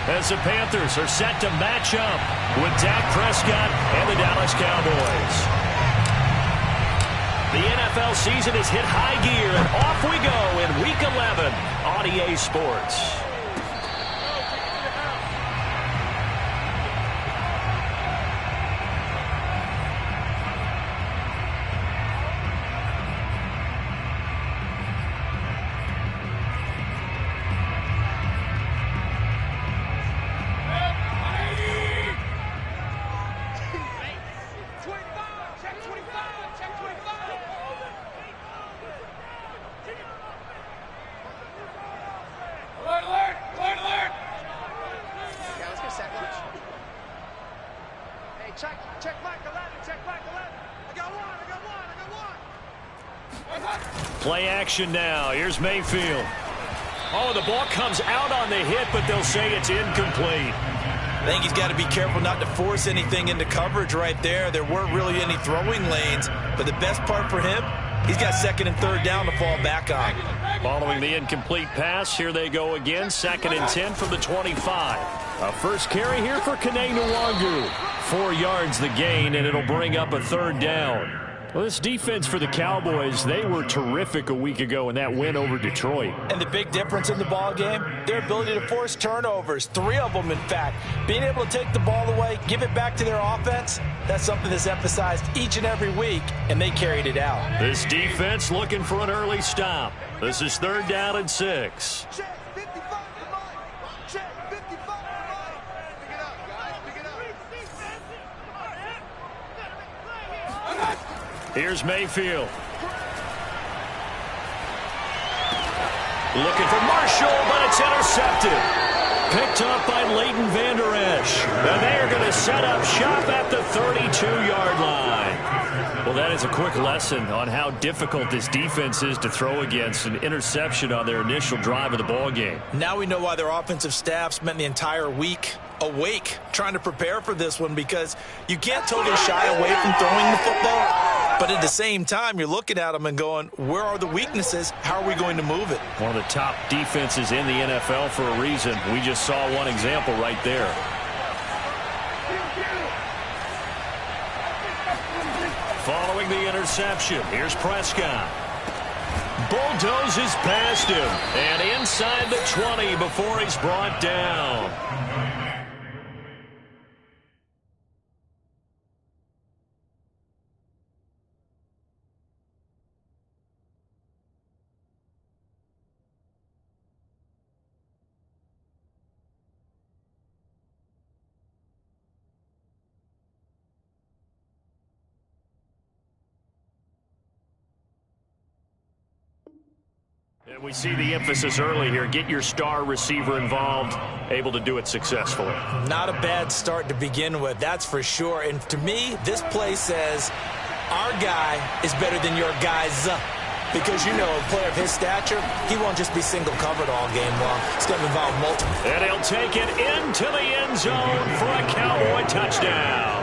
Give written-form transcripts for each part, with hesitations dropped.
as the Panthers are set to match up with Dak Prescott and the Dallas Cowboys. The NFL season has hit high gear, and off we go in Week 11 on EA Sports. Play action now. Here's Mayfield. Oh, the ball comes out on the hit, but they'll say it's incomplete. I think he's got to be careful not to force anything into coverage right there. There weren't really any throwing lanes, but the best part for him, he's got second and third down to fall back on. Following the incomplete pass, here they go again. 2nd and 10 from the 25. A first carry here for Kene Nwangu. 4 yards the gain, and it'll bring up a 3rd down. Well, this defense for the Cowboys, they were terrific a week ago in that win over Detroit. And the big difference in the ball game, their ability to force turnovers, 3 of them in fact. Being able to take the ball away, give it back to their offense, that's something that's emphasized each and every week, and they carried it out. This defense looking for an early stop. This is 3rd down and 6. Here's Mayfield. Looking for Marshall, but it's intercepted. Picked up by Leighton Vander Esch. And they are going to set up shop at the 32-yard line. Well, that is a quick lesson on how difficult this defense is to throw against. An interception on their initial drive of the ball game. Now we know why their offensive staff spent the entire week awake trying to prepare for this one, because you can't totally shy away from throwing the football. But at the same time, you're looking at them and going, where are the weaknesses? How are we going to move it? One of the top defenses in the NFL for a reason. We just saw one example right there. Following the interception, here's Prescott. Bulldozes past him and inside the 20 before he's brought down. And we see the emphasis early here. Get your star receiver involved, able to do it successfully. Not a bad start to begin with, that's for sure. And to me, this play says our guy is better than your guys. Because, you know, a player of his stature, he won't just be single covered all game long. It's going to involve multiple. And he'll take it into the end zone for a Cowboy touchdown.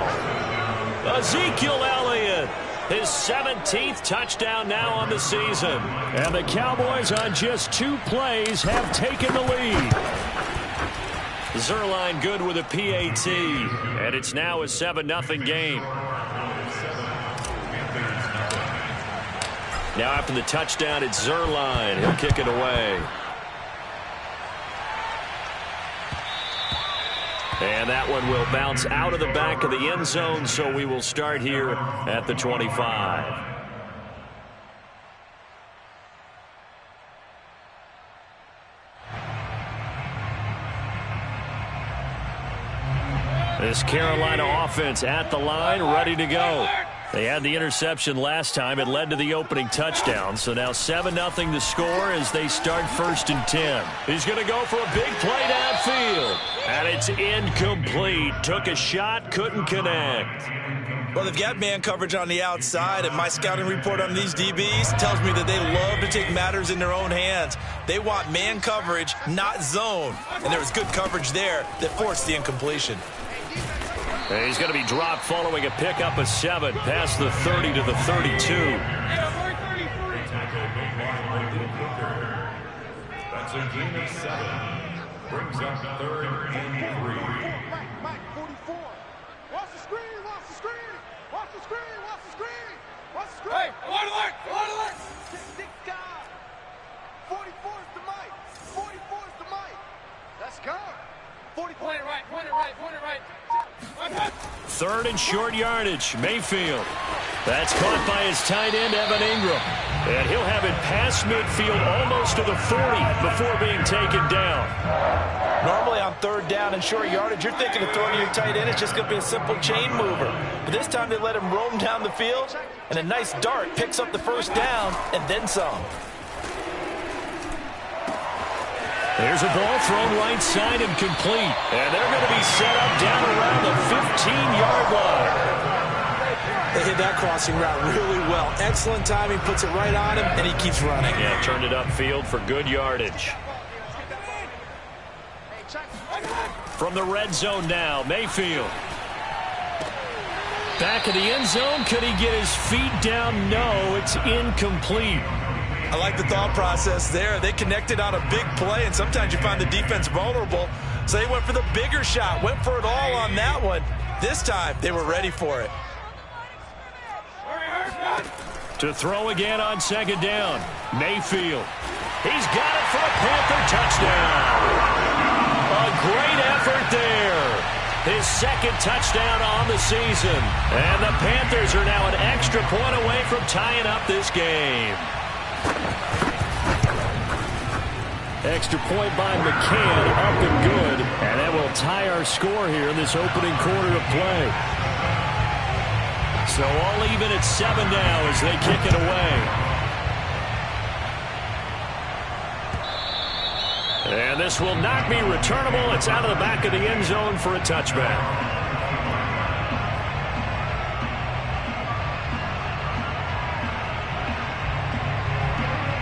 Ezekiel Elliott. His 17th touchdown now on the season. And the Cowboys on just 2 plays have taken the lead. Zuerlein good with a PAT. And it's now a 7-0 game. Now after the touchdown, it's Zuerlein. He'll kick it away. And that one will bounce out of the back of the end zone, so we will start here at the 25. This Carolina offense at the line, ready to go. They had the interception last time. It led to the opening touchdown. So now 7-0 the score as they start 1st and 10. He's going to go for a big play downfield. And it's incomplete. Took a shot, couldn't connect. Well, they've got man coverage on the outside, and my scouting report on these DBs tells me that they love to take matters in their own hands. They want man coverage, not zone. And there was good coverage there that forced the incompletion. And he's going to be dropped following a pickup of 7 past the 30 to the 32. That's a gain of 7. Brings up 3rd and Third and short yardage. Mayfield. That's caught by his tight end, Evan Ingram. And he'll have it past midfield almost to the 40 before being taken down. Normally on third down and short yardage, you're thinking of throwing your tight end. It's just going to be a simple chain mover. But this time they let him roam down the field, and a nice dart picks up the first down and then some. There's a ball thrown right side and complete. And they're going to be set up down around the 15-yard line. They hit that crossing route really well. Excellent timing, puts it right on him, and he keeps running. Yeah, turned it upfield for good yardage. From the red zone now, Mayfield. Back of the end zone. Could he get his feet down? No, it's incomplete. I like the thought process there. They connected on a big play, and sometimes you find the defense vulnerable. So they went for the bigger shot, went for it all on that one. This time, they were ready for it. To throw again on second down, Mayfield. He's got it for a Panther touchdown. A great effort there. His second touchdown on the season. And the Panthers are now an extra point away from tying up this game. Extra point by McCann, up and good. And that will tie our score here in this opening quarter of play. So all even at 7 now as they kick it away. And this will not be returnable. It's out of the back of the end zone for a touchback.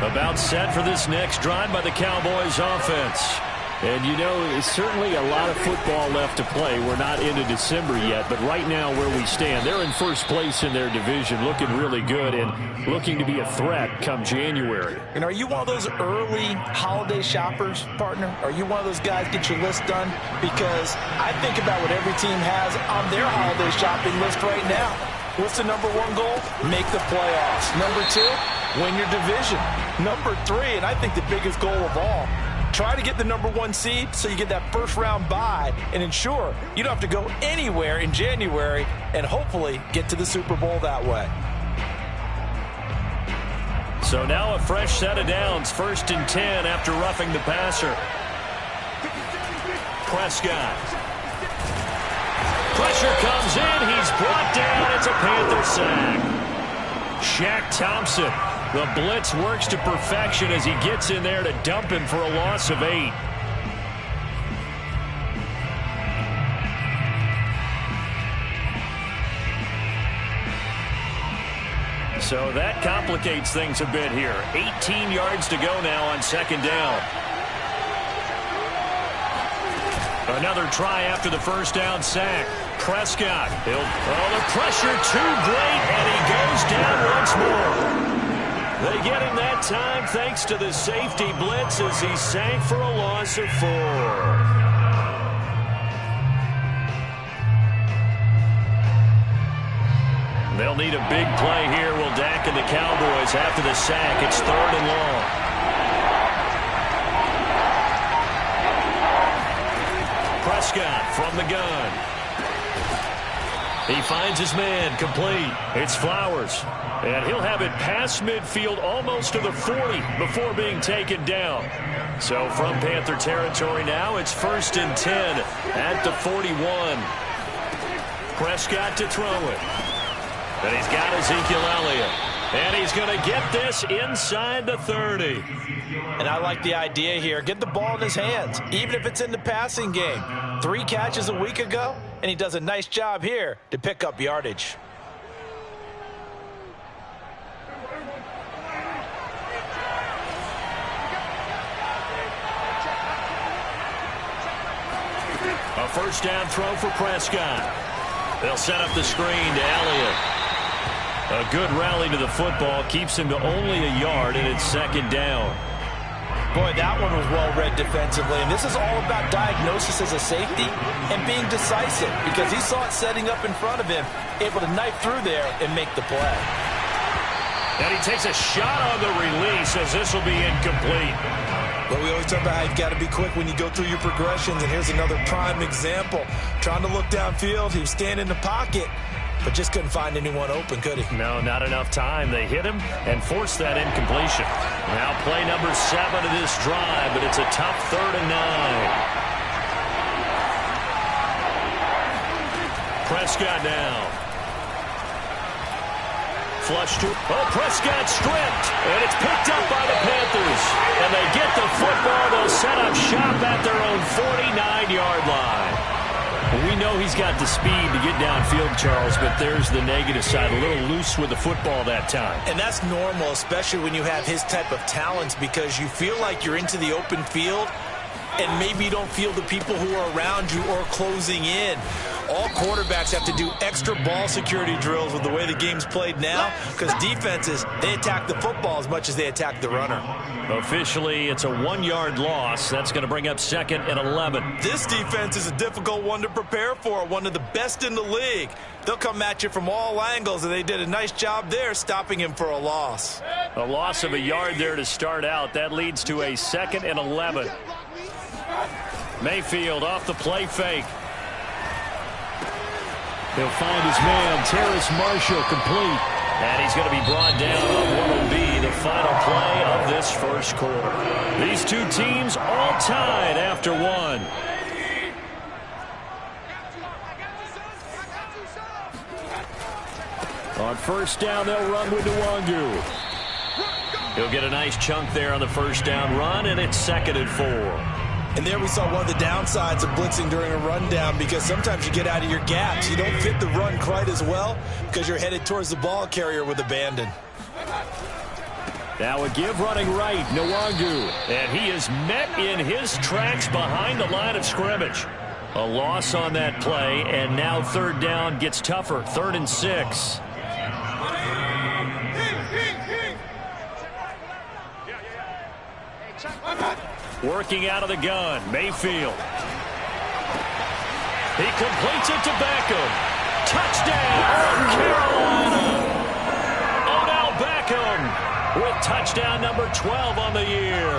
About set for this next drive by the Cowboys offense. And, you know, it's certainly a lot of football left to play. We're not into December yet, but right now where we stand, they're in first place in their division, looking really good and looking to be a threat come January. And are you one of those early holiday shoppers, partner? Are you one of those guys get your list done? Because I think about what every team has on their holiday shopping list right now. What's the number one goal? Make the playoffs. Number two, win your division. Number three, and I think the biggest goal of all, try to get the number one seed so you get that first round bye and ensure you don't have to go anywhere in January and hopefully get to the Super Bowl that way. So now a fresh set of downs, 1st and 10 after roughing the passer. Prescott. Pressure comes in. He's brought down. It's a Panther sack. Shaq Thompson. The blitz works to perfection as he gets in there to dump him for a loss of 8. So that complicates things a bit here. 18 yards to go now on second down. Another try after the first down sack. Prescott. The pressure too great, and he goes down once more. They get him that time thanks to the safety blitz as he sank for a loss of 4. They'll need a big play here. Will Dak and the Cowboys after the sack. It's 3rd and long. Prescott from the gun. He finds his man, complete. It's Flowers. And he'll have it past midfield almost to the 40 before being taken down. So from Panther territory now, it's 1st and 10 at the 41. Prescott to throw it. And he's got Ezekiel Elliott. And he's going to get this inside the 30. And I like the idea here. Get the ball in his hands, even if it's in the passing game. 3 catches a week ago, and he does a nice job here to pick up yardage. A first down throw for Prescott. They'll set up the screen to Elliott. A good rally to the football keeps him to only a yard, and it's 2nd down. Boy, that one was well read defensively, and this is all about diagnosis as a safety and being decisive because he saw it setting up in front of him, able to knife through there and make the play. And he takes a shot on the release as this will be incomplete. Well, we always talk about how you've got to be quick when you go through your progressions, and here's another prime example. Trying to look downfield, he was standing in the pocket, but just couldn't find anyone open, could he? No, not enough time. They hit him and forced that incompletion. Now play number 7 of this drive, but it's a tough 3rd and 9. Prescott now. Flush to, Prescott stripped, and it's picked up by the Panthers. And they get the football. They'll set up shop at their own 49-yard line. We know he's got the speed to get downfield, Charles, but there's the negative side. A little loose with the football that time. And that's normal, especially when you have his type of talents, because you feel like you're into the open field, and maybe you don't feel the people who are around you or closing in. All quarterbacks have to do extra ball security drills with the way the game's played now, because defenses, they attack the football as much as they attack the runner. Officially, it's a 1-yard loss. That's going to bring up 2nd and 11. This defense is a difficult one to prepare for, one of the best in the league. They'll come at you from all angles, and they did a nice job there stopping him for a loss. A loss of a yard there to start out. That leads to a 2nd and 11. Mayfield off the play fake. He'll find his man, Terrace Marshall, complete. And he's going to be brought down on what will be the final play of this first quarter. These two teams all tied after 1. On first down, they'll run with Nwangu. He'll get a nice chunk there on the first down run, and it's 2nd and 4. And there we saw one of the downsides of blitzing during a rundown, because sometimes you get out of your gaps. You don't fit the run quite as well because you're headed towards the ball carrier with abandon. Now a give running right, Nwangu. And he is met in his tracks behind the line of scrimmage. A loss on that play, and now 3rd down gets tougher. 3rd and 6. Working out of the gun, Mayfield. He completes it to Beckham. Touchdown, Carolina. Odell Beckham with touchdown number 12 on the year.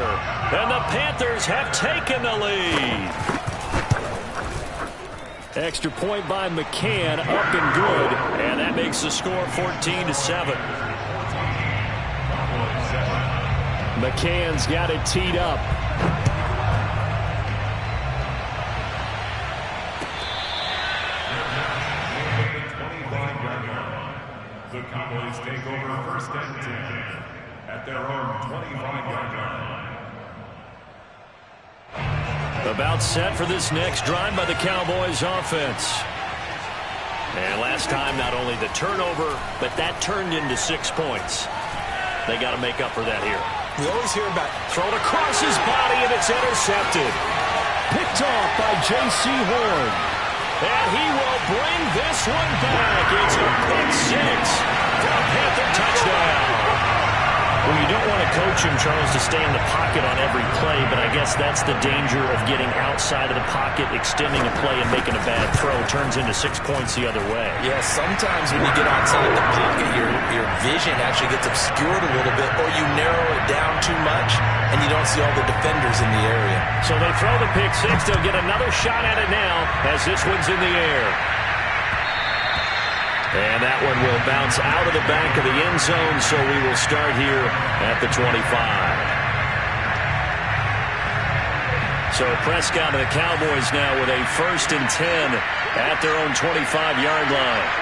And the Panthers have taken the lead. Extra point by McCann, up and good. And that makes the score 14-7. McCann's got it teed up. The Cowboys take over 1st and 10 at their own 25-yard line. About set for this next drive by the Cowboys offense. And last time, not only the turnover, but that turned into 6 points. They got to make up for that here. We always hear about thrown across his body, and it's intercepted. Picked off by J.C. Horn. And he will bring this one back. It's a pick 6 for a Panther touchdown. Well, you don't want to coach him, Charles, to stay in the pocket on every play, but I guess that's the danger of getting outside of the pocket, extending a play, and making a bad throw. Turns into 6 points the other way. Yeah, sometimes when you get outside the pocket, your vision actually gets obscured a little bit, or you narrow it down too much, and you don't see all the defenders in the area. So they throw the pick 6. They'll get another shot at it now as this one's in the air. And that one will bounce out of the back of the end zone, so we will start here at the 25. So Prescott and the Cowboys now with a 1st and 10 at their own 25-yard line.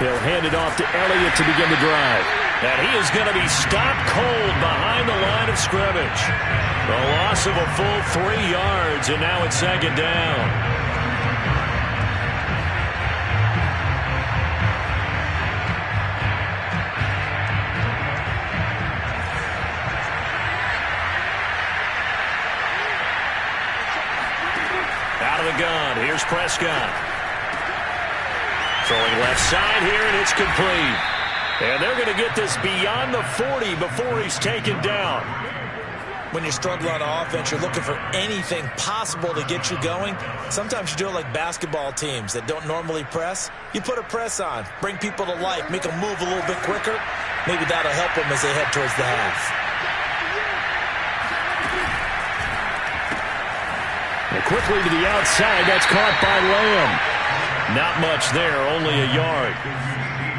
He'll hand it off to Elliott to begin the drive. And he is going to be stopped cold behind the line of scrimmage. The loss of a full 3 yards, and now it's 2nd down. Gun. Here's Prescott. Throwing left side here, and it's complete. And they're going to get this beyond the 40 before he's taken down. When you struggle on offense, you're looking for anything possible to get you going. Sometimes you do it like basketball teams that don't normally press. You put a press on, bring people to life, make them move a little bit quicker. Maybe that'll help them as they head towards the half. And quickly to the outside. That's caught by Lamb. Not much there, only a yard.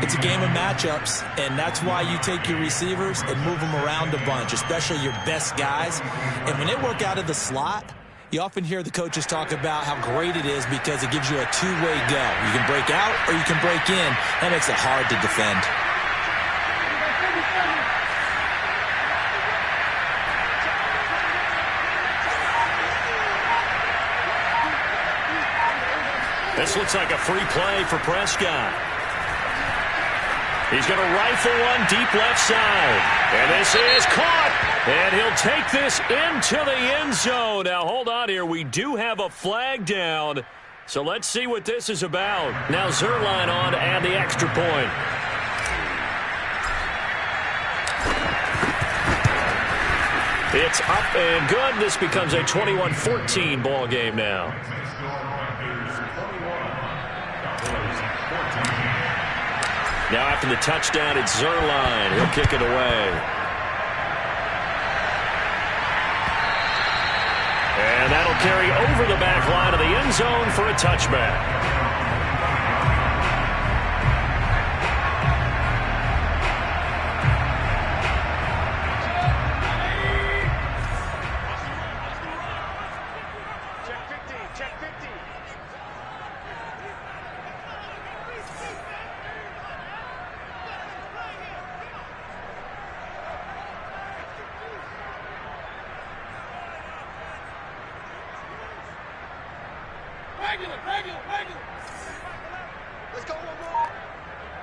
It's a game of matchups, and that's why you take your receivers and move them around a bunch, especially your best guys. And when they work out of the slot, you often hear the coaches talk about how great it is because it gives you a two-way go. You can break out or you can break in. That makes it hard to defend. This looks like a free play for Prescott. He's going to rifle one deep left side. And this is caught. And he'll take this into the end zone. Now, hold on here. We do have a flag down. So let's see what this is about. Now Zuerlein on to add the extra point. It's up and good. This becomes a 21-14 ball game now. Now after the touchdown, it's Zuerlein. He'll kick it away. And that'll carry over the back line of the end zone for a touchback. Let's go one more.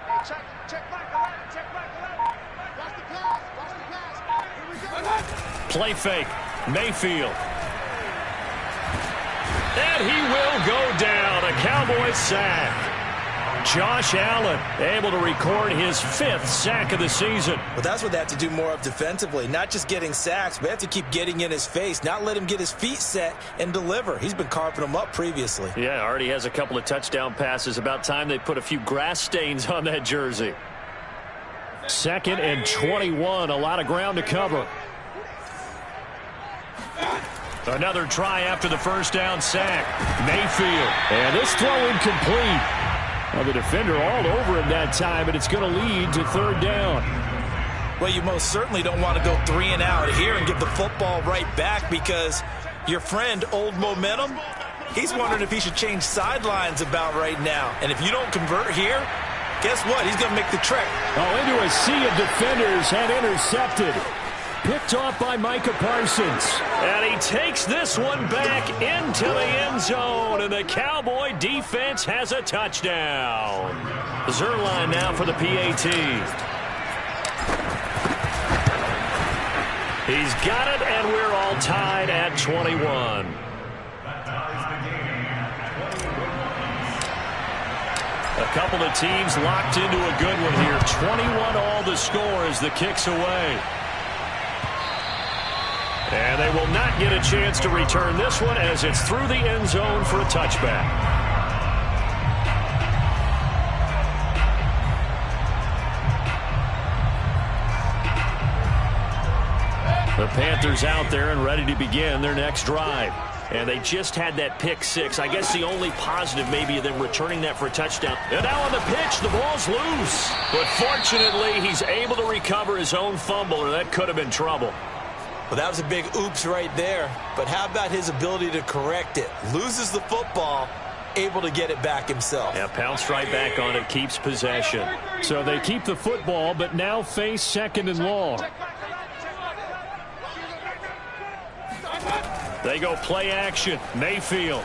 Hey, check back the line. Check back the line. Watch the pass. Watch the pass. Here we go. Play fake. Mayfield. And he will go down. A Cowboys sack. Josh Allen able to record his 5th sack of the season. Well, that's what they have to do more of defensively. Not just getting sacks, but they have to keep getting in his face, not let him get his feet set and deliver. He's been carving them up previously. Yeah, already has a couple of touchdown passes. About time they put a few grass stains on that jersey. 2nd and 21. A lot of ground to cover. Another try after the first down sack. Mayfield. And this throw incomplete. Well, the defender all over him that time, but it's going to lead to 3rd down. Well, you most certainly don't want to go 3 and out here and give the football right back because your friend, Old Momentum, he's wondering if he should change sidelines about right now. And if you don't convert here, guess what? He's going to make the trek. Oh, into a sea of defenders and intercepted. Picked off by Micah Parsons. And he takes this one back into the end zone. And the Cowboy defense has a touchdown. Zuerlein now for the PAT. He's got it, and we're all tied at 21. A couple of teams locked into a good one here. 21 all the score as the kick's away. And they will not get a chance to return this one as it's through the end zone for a touchback. The Panthers out there and ready to begin their next drive. And they just had that pick 6. I guess the only positive maybe of them returning that for a touchdown. And now on the pitch, the ball's loose. But fortunately, he's able to recover his own fumble, or that could have been trouble. Well, that was a big oops right there. But how about his ability to correct it? Loses the football, able to get it back himself. Yeah, pounced right back on it, keeps possession. So they keep the football, but now face 2nd and long. They go play action. Mayfield.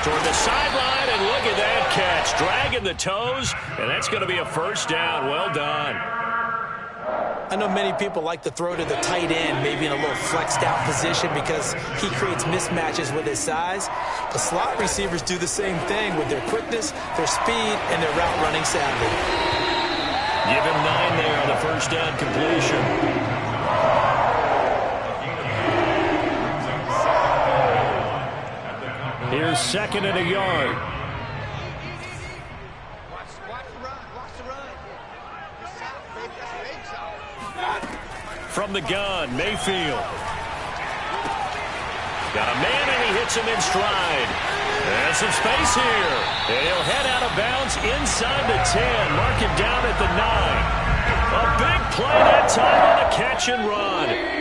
Toward the sideline, and look at that catch. Dragging the toes, and that's going to be a first down. Well done. I know many people like to throw to the tight end, maybe in a little flexed out position because he creates mismatches with his size. The slot receivers do the same thing with their quickness, their speed, and their route running savvy. Give him 9 there on the first down completion. Here's 2nd and a yard. From the gun, Mayfield. Got a man, and he hits him in stride. And some space here. And he'll head out of bounds inside the 10. Mark him down at the 9. A big play that time on a catch and run.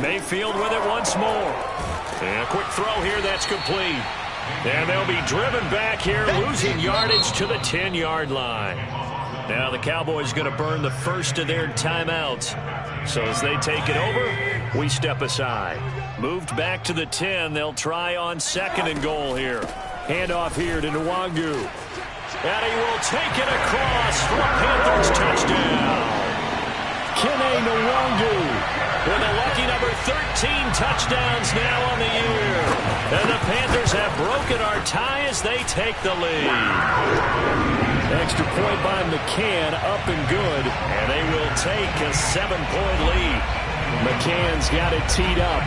Mayfield with it once more. And a quick throw here that's complete. And they'll be driven back here, losing yardage to the 10-yard line. Now the Cowboys going to burn the first of their timeouts. So as they take it over, we step aside. Moved back to the 10. They'll try on 2nd and goal here. Handoff here to Nwangu. And he will take it across for a Panthers touchdown. Kene Nwangu with a lucky number 13 touchdowns now on the year. And the Panthers have broken our tie as they take the lead. Extra point by McCann, up and good. And they will take a 7-point lead. McCann's got it teed up.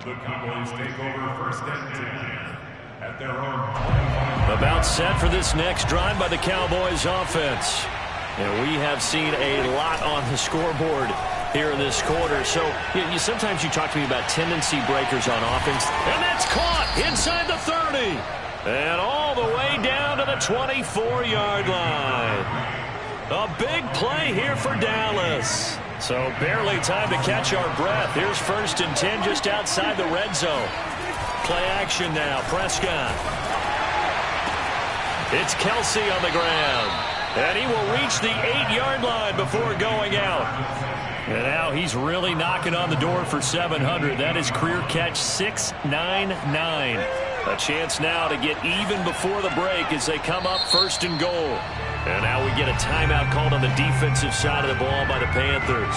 The Cowboys take over 1st and 10 at their own 25. About set for this next drive by the Cowboys offense. And we have seen a lot on the scoreboard here in this quarter. So sometimes you talk to me about tendency breakers on offense. And that's caught inside the 30. And all the way down to the 24-yard line. A big play here for Dallas. So barely time to catch our breath. Here's 1st and 10 just outside the red zone. Play action now. Prescott. It's Kelsey on the ground. And he will reach the 8-yard line before going out. And now he's really knocking on the door for 700. That is career catch 699. A chance now to get even before the break as they come up 1st and goal. And now we get a timeout called on the defensive side of the ball by the Panthers.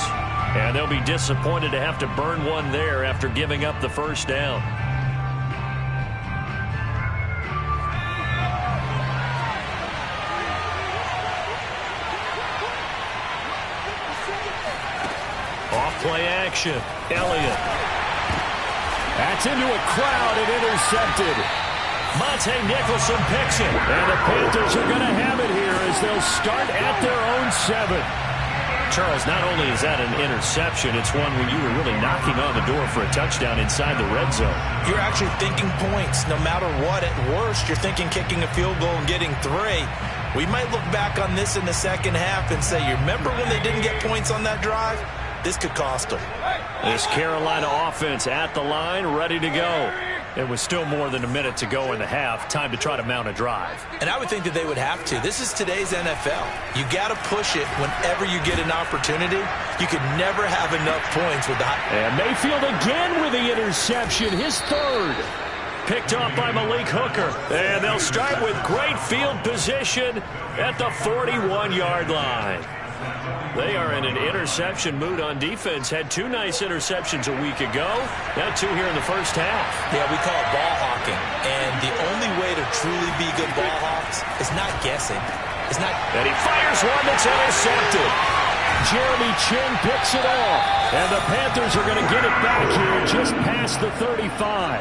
And they'll be disappointed to have to burn one there after giving up the 1st down. Off-play action. Elliott. That's into a crowd and intercepted. Monte Nicholson picks it. And the Panthers are going to have it here as they'll start at their own 7. Charles, not only is that an interception, it's one when you were really knocking on the door for a touchdown inside the red zone. You're actually thinking points. No matter what, at worst, you're thinking kicking a field goal and getting 3. We might look back on this in the second half and say, you remember when they didn't get points on that drive? This could cost them. This Carolina offense at the line, ready to go. It was still more than a minute to go in the half. Time to try to mount a drive. And I would think that they would have to. This is today's NFL. You got to push it whenever you get an opportunity. You could never have enough points with the And Mayfield again with the interception, his 3rd. Picked off by Malik Hooker. And they'll start with great field position at the 41-yard line. They are in an interception mood on defense. Had 2 nice interceptions a week ago. Now 2 here in the first half. Yeah, we call it ball hawking. And the only way to truly be good ball hawks is not guessing. It's not. And he fires one that's intercepted. Jeremy Chin picks it off. And the Panthers are going to get it back here just past the 35.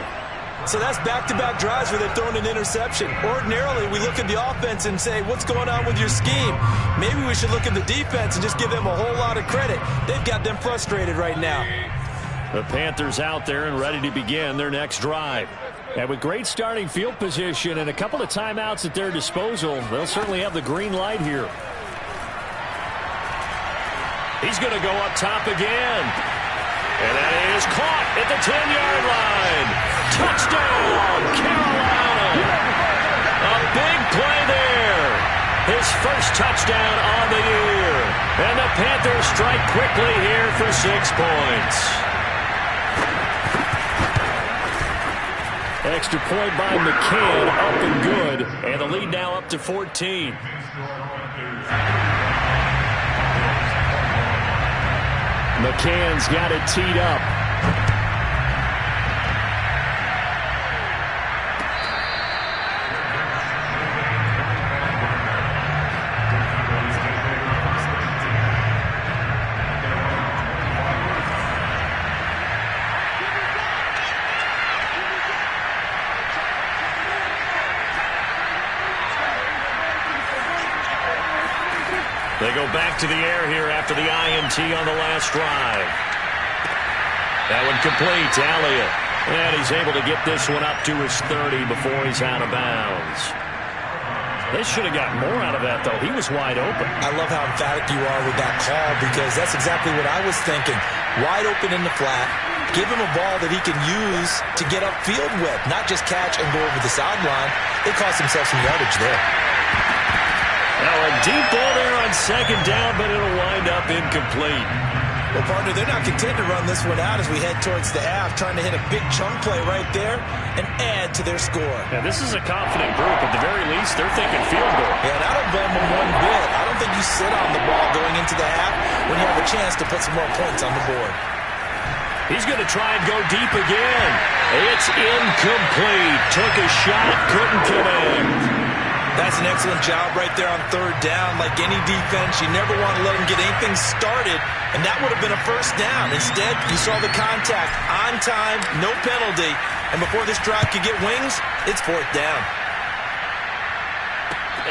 So that's back-to-back drives where they've thrown an interception. Ordinarily, we look at the offense and say, what's going on with your scheme? Maybe we should look at the defense and just give them a whole lot of credit. They've got them frustrated right now. The Panthers out there and ready to begin their next drive. And with great starting field position and a couple of timeouts at their disposal, they'll certainly have the green light here. He's going to go up top again. And that is caught at the 10-yard line. Touchdown, Carolina. A big play there. His first touchdown on the year. And the Panthers strike quickly here for 6 points. Extra point by McCann, up and good. And the lead now up to 14. McCann's got it teed up. They go back to the air here after the INT on the last drive. That one complete to Elliott. And he's able to get this one up to his 30 before he's out of bounds. They should have got more out of that, though. He was wide open. I love how emphatic you are with that call because that's exactly what I was thinking. Wide open in the flat. Give him a ball that he can use to get upfield with, not just catch and go over the sideline. They cost himself some yardage there. Now a deep ball there on second down, but it'll wind up incomplete. Well, partner, they're not content to run this one out as we head towards the half, trying to hit a big chunk play right there and add to their score. Yeah, this is a confident group. At the very least, they're thinking field goal. Yeah, and I don't blame them one bit. I don't think you sit on the ball going into the half when you have a chance to put some more points on the board. He's going to try and go deep again. It's incomplete. Took a shot, couldn't connect. That's an excellent job right there on third down. Like any defense, you never want to let them get anything started, and that would have been a first down. Instead, you saw the contact on time, no penalty, and before this drive could get wings, it's fourth down.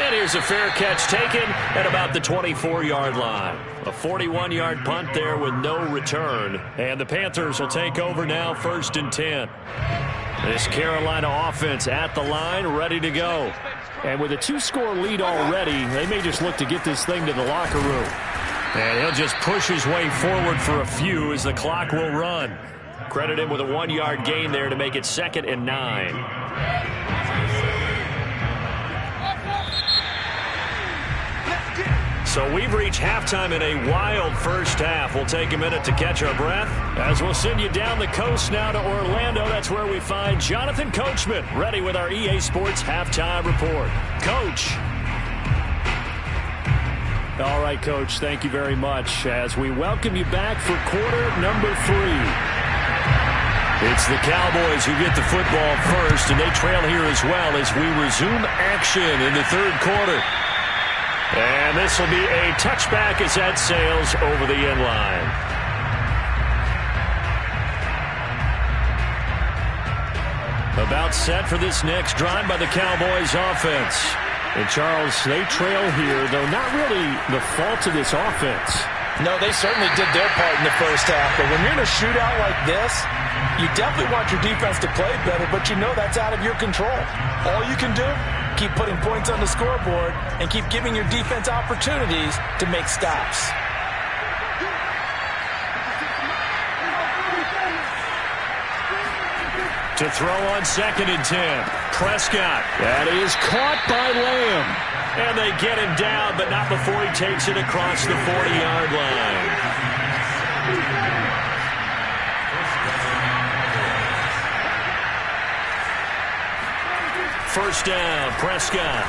And here's a fair catch taken at about the 24-yard line. A 41-yard punt there with no return. And the Panthers will take over now, 1st and 10. This Carolina offense at the line, ready to go. And with a 2-score lead already, they may just look to get this thing to the locker room. And he'll just push his way forward for a few as the clock will run. Credit him with a 1-yard gain there to make it 2nd and 9. So we've reached halftime in a wild first half. We'll take a minute to catch our breath as we'll send you down the coast now to Orlando. That's where we find Jonathan Coachman ready with our EA Sports Halftime Report. Coach. All right, Coach, thank you very much as we welcome you back for quarter number 3. It's the Cowboys who get the football first, and they trail here as well as we resume action in the third quarter. And this will be a touchback as that sails over the end line. About set for this next drive by the Cowboys offense. And Charles, they trail here, though not really the fault of this offense. No, they certainly did their part in the first half. But when you're in a shootout like this, you definitely want your defense to play better, but you know that's out of your control. All you can do, keep putting points on the scoreboard and keep giving your defense opportunities to make stops. To throw on 2nd and 10. Prescott. That is caught by Lamb. And they get him down, but not before he takes it across the 40-yard line. First down, Prescott.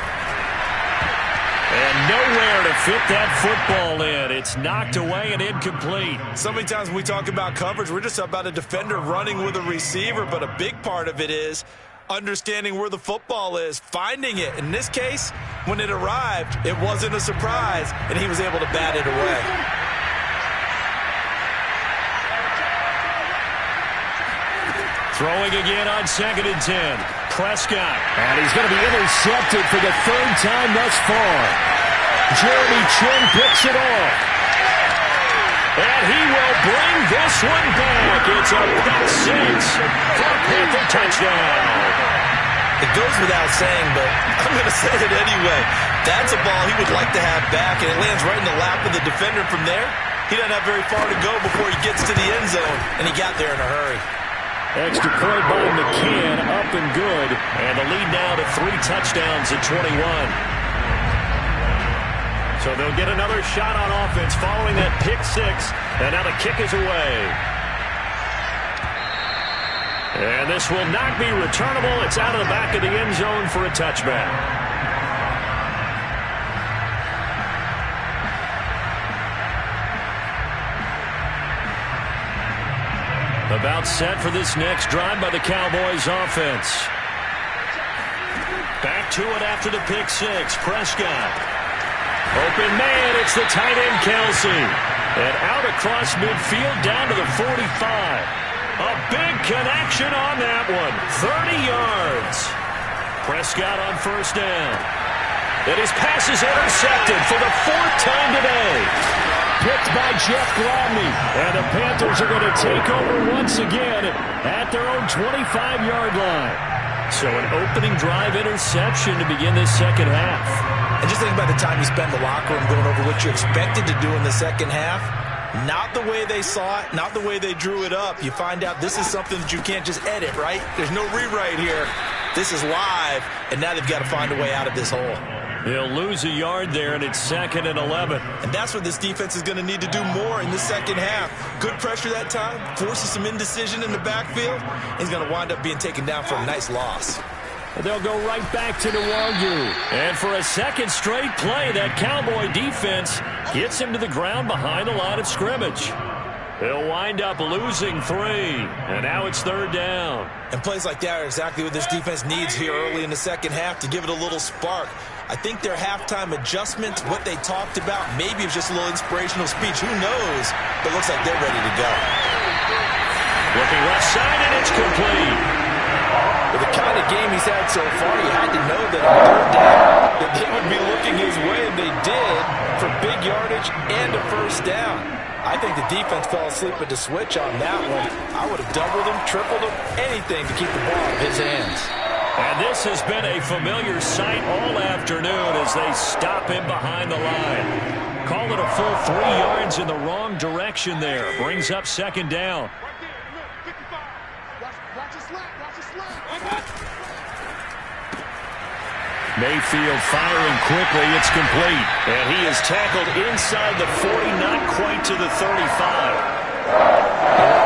And nowhere to fit that football in. It's knocked away and incomplete. So many times when we talk about coverage, we're just about a defender running with a receiver, but a big part of it is understanding where the football is, finding it. In this case, when it arrived, it wasn't a surprise, and he was able to bat it away. Throwing again on 2nd and 10. Prescott. And he's going to be intercepted for the 3rd time thus far. Jeremy Chin picks it off. And he will bring this one back. It's a pick 6 for a Panther touchdown. It goes without saying, but I'm going to say it anyway. That's a ball he would like to have back, and it lands right in the lap of the defender from there. He doesn't have very far to go before he gets to the end zone, and he got there in a hurry. Extra point by McCann, up and good. And the lead now to 3 touchdowns at 21. So they'll get another shot on offense following that pick 6. And now the kick is away. And this will not be returnable. It's out of the back of the end zone for a touchback. About set for this next drive by the Cowboys offense. Back to it after the pick 6. Prescott. Open man. It's the tight end Kelsey. And out across midfield down to the 45. A big connection on that one. 30 yards. Prescott on first down. And his pass is intercepted for the 4th time today. Picked by Jeff Gladney. And the Panthers are going to take over once again at their own 25-yard line. So an opening drive interception to begin this second half. And just think about the time you spend in the locker room going over what you expected to do in the second half. Not the way they saw it, not the way they drew it up. You find out this is something that you can't just edit, right? There's no rewrite here. This is live, and now they've got to find a way out of this hole. He'll lose a yard there, and it's 2nd and 11. And that's what this defense is going to need to do more in the second half. Good pressure that time, forces some indecision in the backfield. He's going to wind up being taken down for a nice loss. They'll go right back to Nwangu. And for a second straight play, that Cowboy defense gets him to the ground behind the line of scrimmage. He'll wind up losing 3. And now it's 3rd down. And plays like that are exactly what this defense needs here early in the second half to give it a little spark. I think their halftime adjustment, what they talked about, maybe it was just a little inspirational speech. Who knows? But it looks like they're ready to go. Looking left side, and it's complete. With the kind of game he's had so far, you had to know that on 3rd down that they would be looking his way, and they did, for big yardage and a 1st down. I think the defense fell asleep at the switch on that one. I would have doubled him, tripled him, anything to keep the ball in his hands. And this has been a familiar sight all afternoon as they stop him behind the line. Call it a full 3 yards in the wrong direction there. Brings up 2nd down. Mayfield firing quickly. It's complete. And he is tackled inside the 40, not quite to the 35.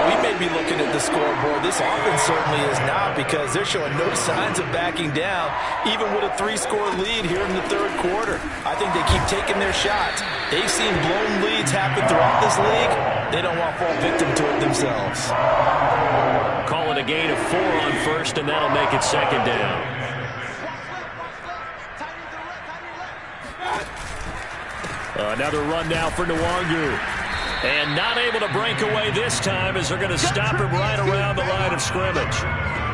We may be looking at the scoreboard. This offense certainly is not, because they're showing no signs of backing down, even with a 3-score lead here in the 3rd quarter. I think they keep taking their shots. They've seen blown leads happen throughout this league. They don't want to fall victim to it themselves. Call it a gain of 4 on 1st, and that'll make it 2nd down. Another run now for Nwangu. And not able to break away this time, as they're going to stop him right around the line of scrimmage.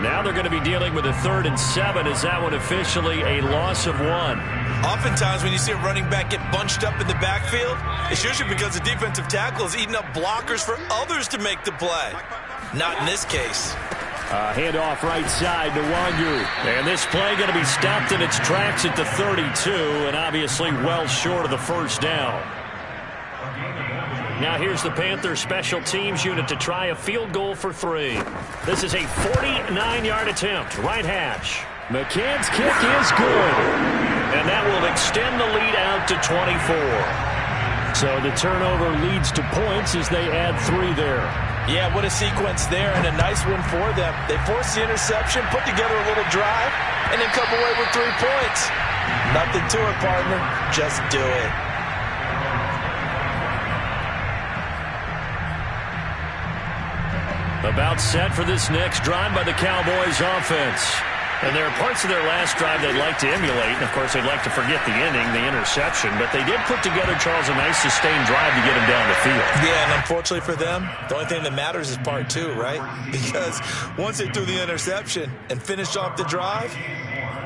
Now they're going to be dealing with a 3rd and 7. Is that one officially a loss of 1? Oftentimes when you see a running back get bunched up in the backfield, it's usually because the defensive tackle is eating up blockers for others to make the play. Not in this case. Handoff right side, Nwangu. And this play going to be stopped in its tracks at the 32, and obviously well short of the 1st down. Now here's the Panthers special teams unit to try a field goal for 3. This is a 49-yard attempt, right hash. McCann's kick is good. And that will extend the lead out to 24. So the turnover leads to points as they add 3 there. Yeah, what a sequence there, and a nice one for them. They forced the interception, put together a little drive, and then come away with 3 points. Nothing to it, partner. Just do it. About set for this next drive by the Cowboys offense. And there are parts of their last drive they'd like to emulate. And, of course, they'd like to forget the inning, the interception. But they did put together, Charles, a nice sustained drive to get him down the field. Yeah, and unfortunately for them, the only thing that matters is part 2, right? Because once they threw the interception and finished off the drive,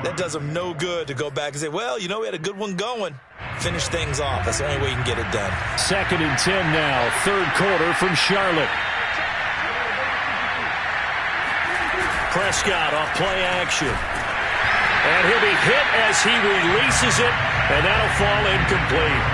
that does them no good to go back and say, well, you know, we had a good one going. Finish things off. That's the only way you can get it done. 2nd and 10 now, 3rd quarter from Charlotte. Prescott off play action. And he'll be hit as he releases it, and that'll fall incomplete.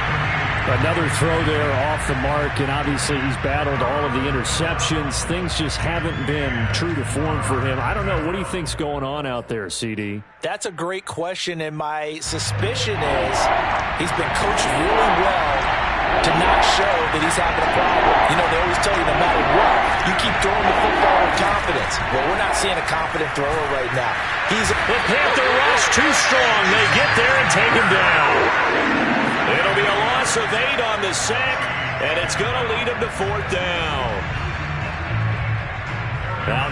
Another throw there off the mark, and obviously he's battled all of the interceptions. Things just haven't been true to form for him. I don't know. What do you think's going on out there, CD? That's a great question, and my suspicion is he's been coached really well to not show that he's having a problem. You know, they always tell you no matter what, you keep throwing the football with confidence. Well, we're not seeing a confident thrower right now. The Panther rush too strong. They get there and take him down. It'll be a loss of 8 on the sack, and it's going to lead him to 4th down.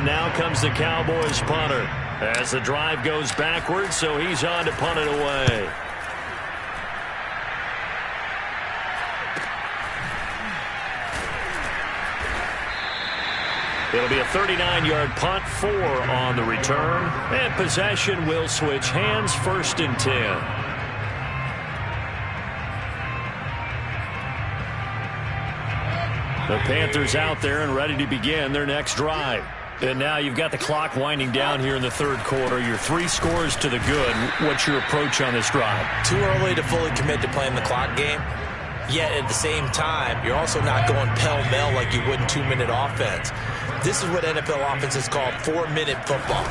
Now comes the Cowboys punter as the drive goes backwards, so he's on to punt it away. It'll be a 39-yard punt, 4 on the return. And possession will switch hands, 1st and 10. The Panthers out there and ready to begin their next drive. And now you've got the clock winding down here in the third quarter. You're 3 scores to the good. What's your approach on this drive? Too early to fully commit to playing the clock game. Yet at the same time, you're also not going pell-mell like you would in 2-minute offense. This is what NFL offenses call 4-minute football.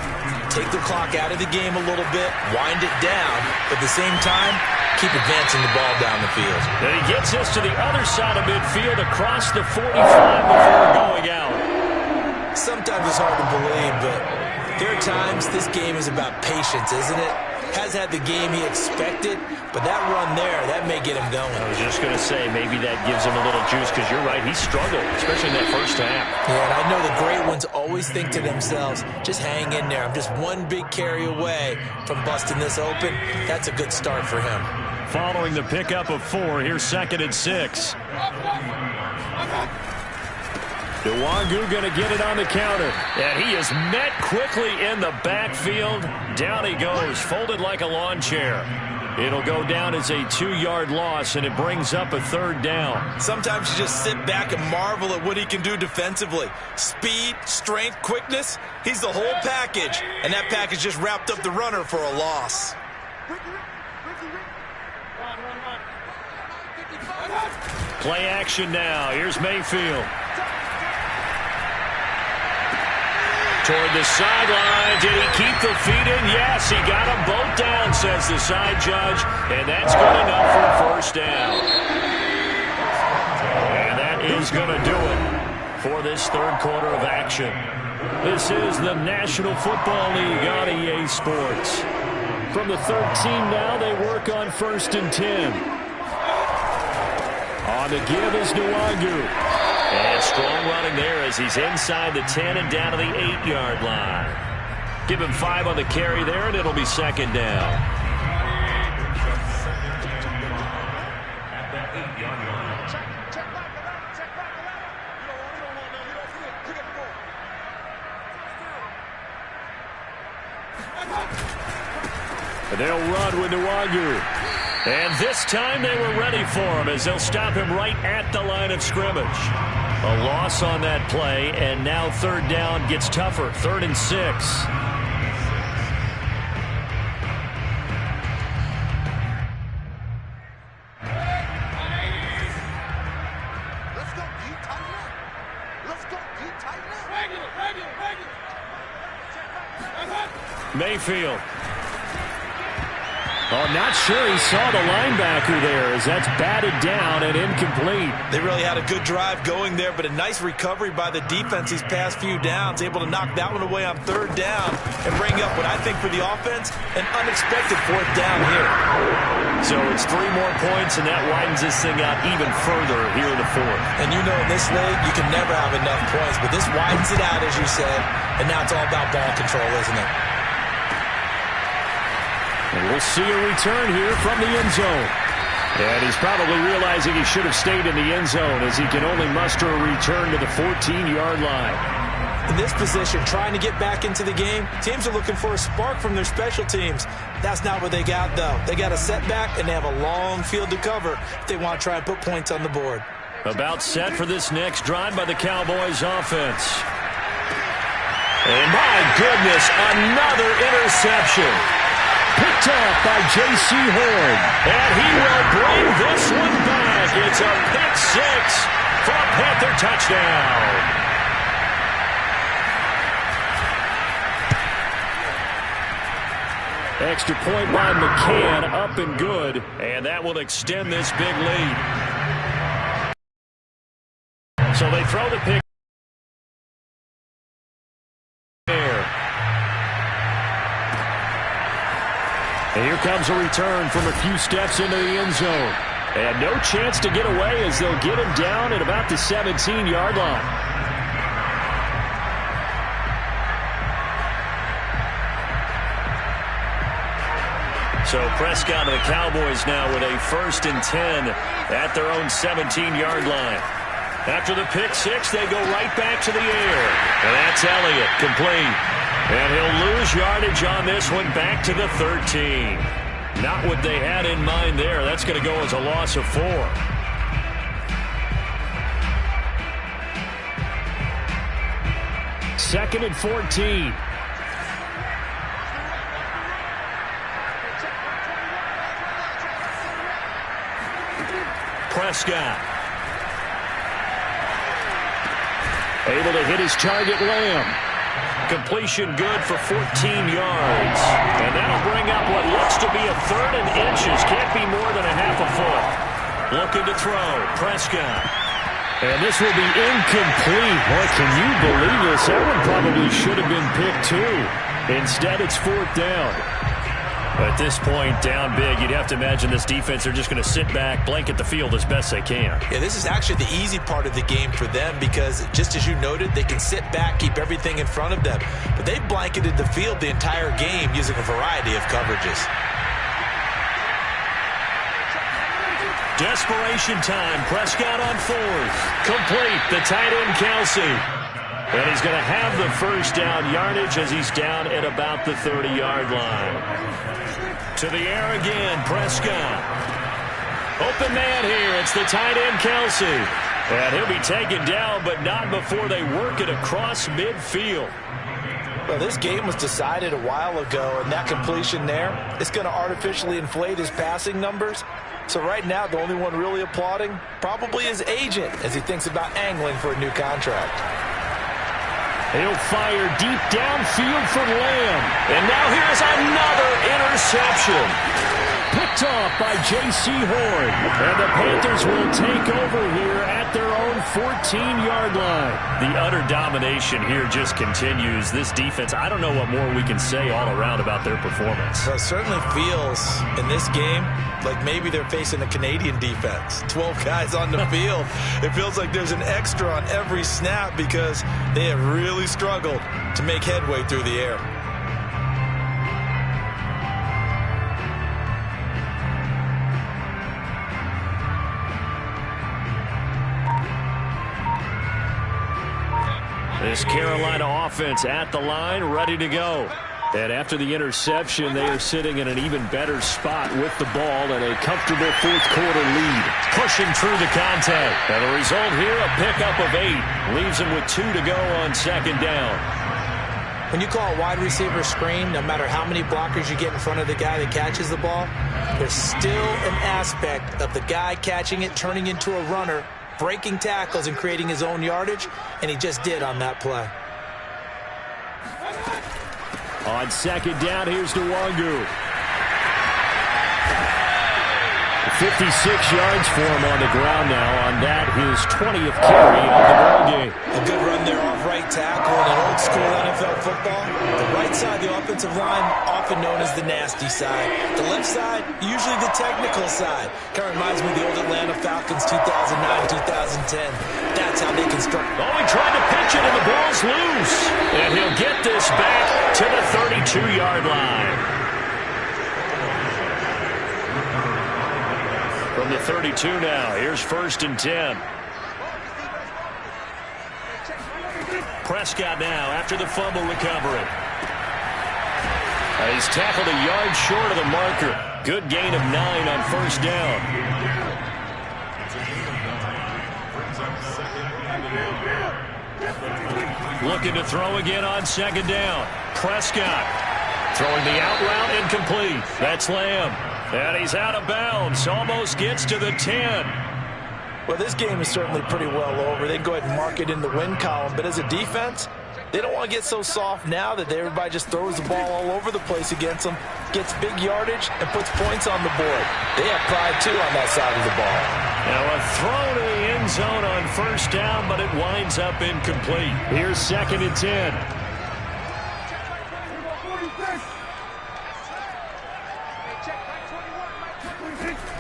Take the clock out of the game a little bit, wind it down, but at the same time, keep advancing the ball down the field. And he gets us to the other side of midfield across the 45 before going out. Sometimes it's hard to believe, but there are times this game is about patience, isn't it? Has had the game he expected, but that run there, that may get him going. I was just going to say, maybe that gives him a little juice, because you're right, he struggled, especially in that first half. Yeah, and I know the great ones always think to themselves, just hang in there. I'm just one big carry away from busting this open. That's a good start for him. Following the pickup of 4, here's 2nd and 6. Nwangu going to get it on the counter. And he is met quickly in the backfield. Down he goes, folded like a lawn chair. It'll go down as a 2-yard loss, and it brings up a 3rd down. Sometimes you just sit back and marvel at what he can do defensively. Speed, strength, quickness, he's the whole package. And that package just wrapped up the runner for a loss. Play action now. Here's Mayfield. Toward the sideline. Did he keep the feet in? Yes, he got them both down, says the side judge. And that's good enough for a 1st down. And that is going to do it for this 3rd quarter of action. This is the National Football League on EA Sports. From the 13 now, they work on 1st and 10. On the give is Nwangu. And strong running there as he's inside the 10 and down to the 8-yard line. Give him 5 on the carry there, and it'll be 2nd down. And they'll run with Nwangu. And this time they were ready for him as they'll stop him right at the line of scrimmage. A loss on that play, and now 3rd down gets tougher. 3rd and 6. Let's go. You tighten up. Let's go. You tighten up. Mayfield. Oh, not sure he saw the linebacker there as that's batted down and incomplete. They really had a good drive going there, but a nice recovery by the defense these past few downs, able to knock that one away on 3rd down and bring up what I think for the offense, an unexpected 4th down here. So it's 3 more points, and that widens this thing out even further here in the 4th. And you know in this league, you can never have enough points, but this widens it out, as you said, and now it's all about ball control, isn't it? And we'll see a return here from the end zone. And he's probably realizing he should have stayed in the end zone as he can only muster a return to the 14-yard line. In this position, trying to get back into the game, teams are looking for a spark from their special teams. That's not what they got, though. They got a setback, and they have a long field to cover if they want to try and put points on the board. About set for this next drive by the Cowboys offense. And my goodness, another interception. Picked off by J.C. Horn. And he will bring this one back. It's a pick 6 for a Panther touchdown. Extra point by McCann, up and good. And that will extend this big lead. So they throw the pick. And here comes a return from a few steps into the end zone. And no chance to get away as they'll get him down at about the 17-yard line. So Prescott and the Cowboys now with a 1st and 10 at their own 17-yard line. After the pick 6, they go right back to the air. And that's Elliott, complete. And he'll lose yardage on this one back to the 13. Not what they had in mind there. That's going to go as a loss of 4. 2nd and 14. Prescott. Able to hit his target, Lamb. Completion good for 14 yards. And that'll bring up what looks to be a 3rd and inches. Can't be more than a half a foot. Looking to throw. Prescott. And this will be incomplete. Boy, can you believe this? That one probably should have been picked too. Instead, it's 4th down. At this point, down big, you'd have to imagine this defense are just going to sit back, blanket the field as best they can. Yeah, this is actually the easy part of the game for them because, just as you noted, they can sit back, keep everything in front of them. But they've blanketed the field the entire game using a variety of coverages. Desperation time. Prescott on 4th. Complete. The tight end, Kelsey. And he's going to have the first down yardage as he's down at about the 30-yard line. To the air again, Prescott. Open man here. It's the tight end, Kelsey. And he'll be taken down, but not before they work it across midfield. Well, this game was decided a while ago, and that completion there is going to artificially inflate his passing numbers. So right now, the only one really applauding probably his agent as he thinks about angling for a new contract. He'll fire deep downfield for Lamb. And now here's another interception. Picked off by J.C. Horn. And the Panthers will take over here at their own 14-yard line. The utter domination here just continues. This defense, I don't know what more we can say all around about their performance. Well, it certainly feels in this game like maybe they're facing a Canadian defense. 12 guys on the field. It feels like there's an extra on every snap because they have really struggled to make headway through the air. This Carolina offense at the line, ready to go. And after the interception, they are sitting in an even better spot with the ball and a comfortable 4th quarter lead. Pushing through the contact. And the result here, a pickup of 8. Leaves them with 2 to go on 2nd down. When you call a wide receiver screen, no matter how many blockers you get in front of the guy that catches the ball, there's still an aspect of the guy catching it, turning into a runner, breaking tackles and creating his own yardage, and he just did on that play. On 2nd down, here's Nwangu. 56 yards for him on the ground now. On that, his 20th carry of the ball game. A good run there off right tackle in an old school NFL football. The right side, the offensive line, often known as the nasty side. The left side, usually the technical side. Kind of reminds me of the old Atlanta Falcons 2009-2010. That's how they construct. Oh, he tried to pitch it and the ball's loose. And he'll get this back to the 32-yard line. From the 32 now, here's 1st and 10. Prescott now after the fumble recovery. He's tackled a yard short of the marker. Good gain of 9 on 1st down. Looking to throw again on 2nd down. Prescott throwing the out route incomplete. That's Lamb. And he's out of bounds. Almost gets to the 10. Well, this game is certainly pretty well over. They can go ahead and mark it in the win column. But as a defense, they don't want to get so soft now that everybody just throws the ball all over the place against them, gets big yardage, and puts points on the board. They have pride, too, on that side of the ball. Now a throw to the end zone on 1st down, but it winds up incomplete. Here's 2nd and 10.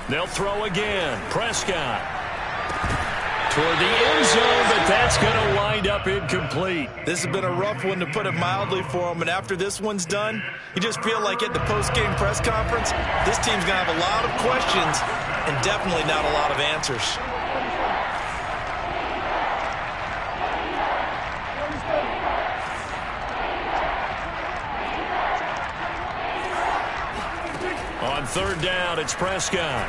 They'll throw again. Prescott toward the end zone, but that's going to wind up incomplete. This has been a rough one, to put it mildly, for him. And after this one's done, you just feel like at the post-game press conference, this team's going to have a lot of questions and definitely not a lot of answers. On 3rd down, it's Prescott.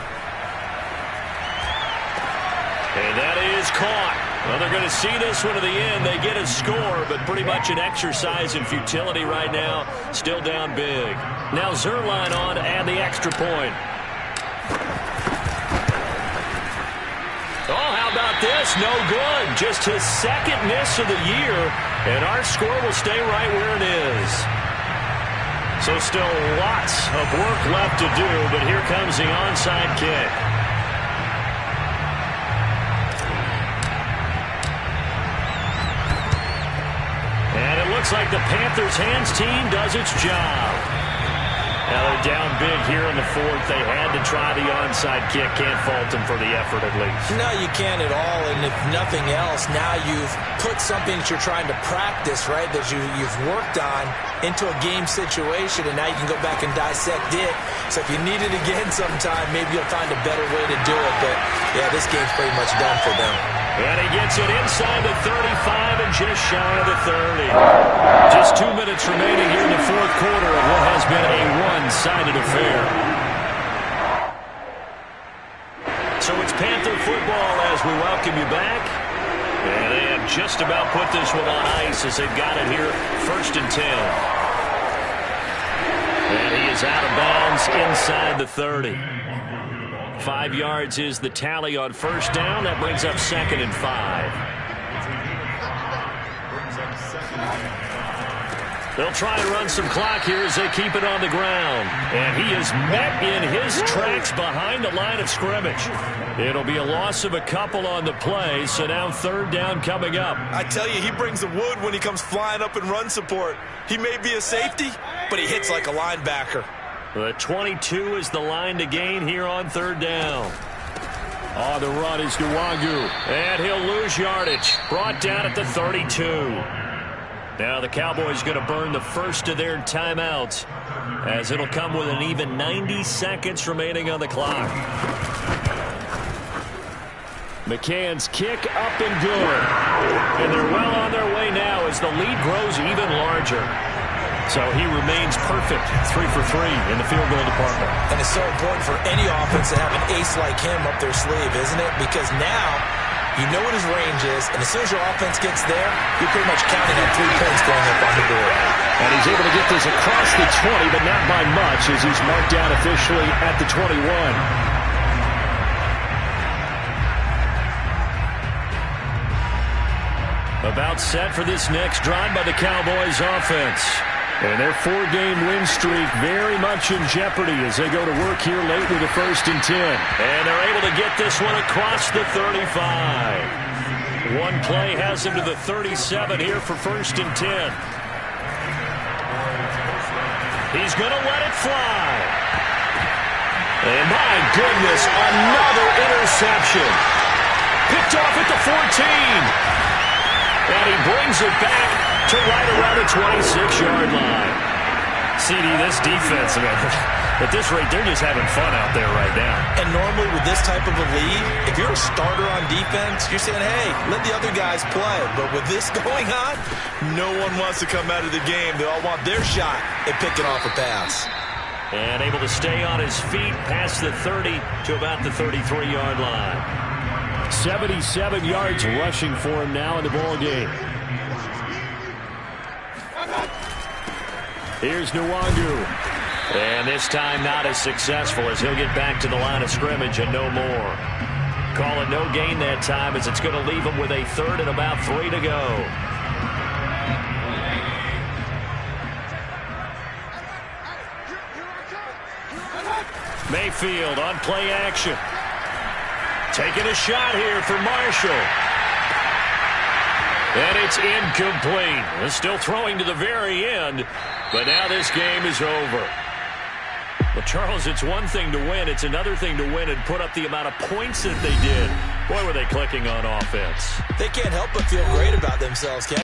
And that is caught. Well, they're going to see this one to the end. They get a score, but pretty much an exercise in futility right now. Still down big. Now Zerline on to add the extra point. Oh, how about this? No good. Just his second miss of the year, and our score will stay right where it is. So still lots of work left to do, but here comes the onside kick. And it looks like the Panthers hands team does its job. Now they're down big here in the fourth. They had to try the onside kick. Can't fault them for the effort at least. No, you can't at all. And if nothing else, now you've put something that you're trying to practice, right, that you've worked on into a game situation, and now you can go back and dissect it. So if you need it again sometime, maybe you'll find a better way to do it. But, yeah, this game's pretty much done for them. And he gets it inside the 35 and just shy of the 30. Just 2 minutes remaining here in the fourth quarter of what has been a one-sided affair. So it's Panther football as we welcome you back. And they have just about put this one on ice as they've got it here, 1st and 10. And he is out of bounds inside the 30. 5 yards is the tally on first down. That brings up 2nd and 5. They'll try and run some clock here as they keep it on the ground. And he is met in his tracks behind the line of scrimmage. It'll be a loss of a couple on the play, so now 3rd down coming up. I tell you, he brings the wood when he comes flying up in run support. He may be a safety, but he hits like a linebacker. The 22 is the line to gain here on 3rd down. On the run is Nwangu, and he'll lose yardage. Brought down at the 32. Now the Cowboys going to burn the first of their timeouts, as it'll come with an even 90 seconds remaining on the clock. McCann's kick up and good. And they're well on their way now as the lead grows even larger. So he remains perfect, 3 for 3 in the field goal department. And it's so important for any offense to have an ace like him up their sleeve, isn't it? Because now you know what his range is, and as soon as your offense gets there, you're pretty much counting on 3 points going up on the board. And he's able to get this across the 20, but not by much, as he's marked down officially at the 21. About set for this next drive by the Cowboys offense. And their 4-game win streak very much in jeopardy as they go to work here late with a 1st and 10. And they're able to get this one across the 35. One play has him to the 37 here for 1st and 10. He's going to let it fly. And my goodness, another interception. Picked off at the 14. And he brings it back to right around the 26-yard line. CD, this defense, man, at this rate, they're just having fun out there right now. And normally with this type of a lead, if you're a starter on defense, you're saying, hey, let the other guys play. But with this going on, no one wants to come out of the game. They all want their shot at picking off a pass. And able to stay on his feet past the 30 to about the 33-yard line. 77 yards rushing for him now in the ball game. Here's Nwangu. And this time not as successful as he'll get back to the line of scrimmage and no more. Call it no gain that time as it's going to leave him with a 3rd and about 3 to go. Mayfield on play action. Taking a shot here for Marshall. And it's incomplete. Still throwing to the very end, but now this game is over. Well, Charles, it's one thing to win. It's another thing to win and put up the amount of points that they did. Boy, were they clicking on offense. They can't help but feel great about themselves, Ken.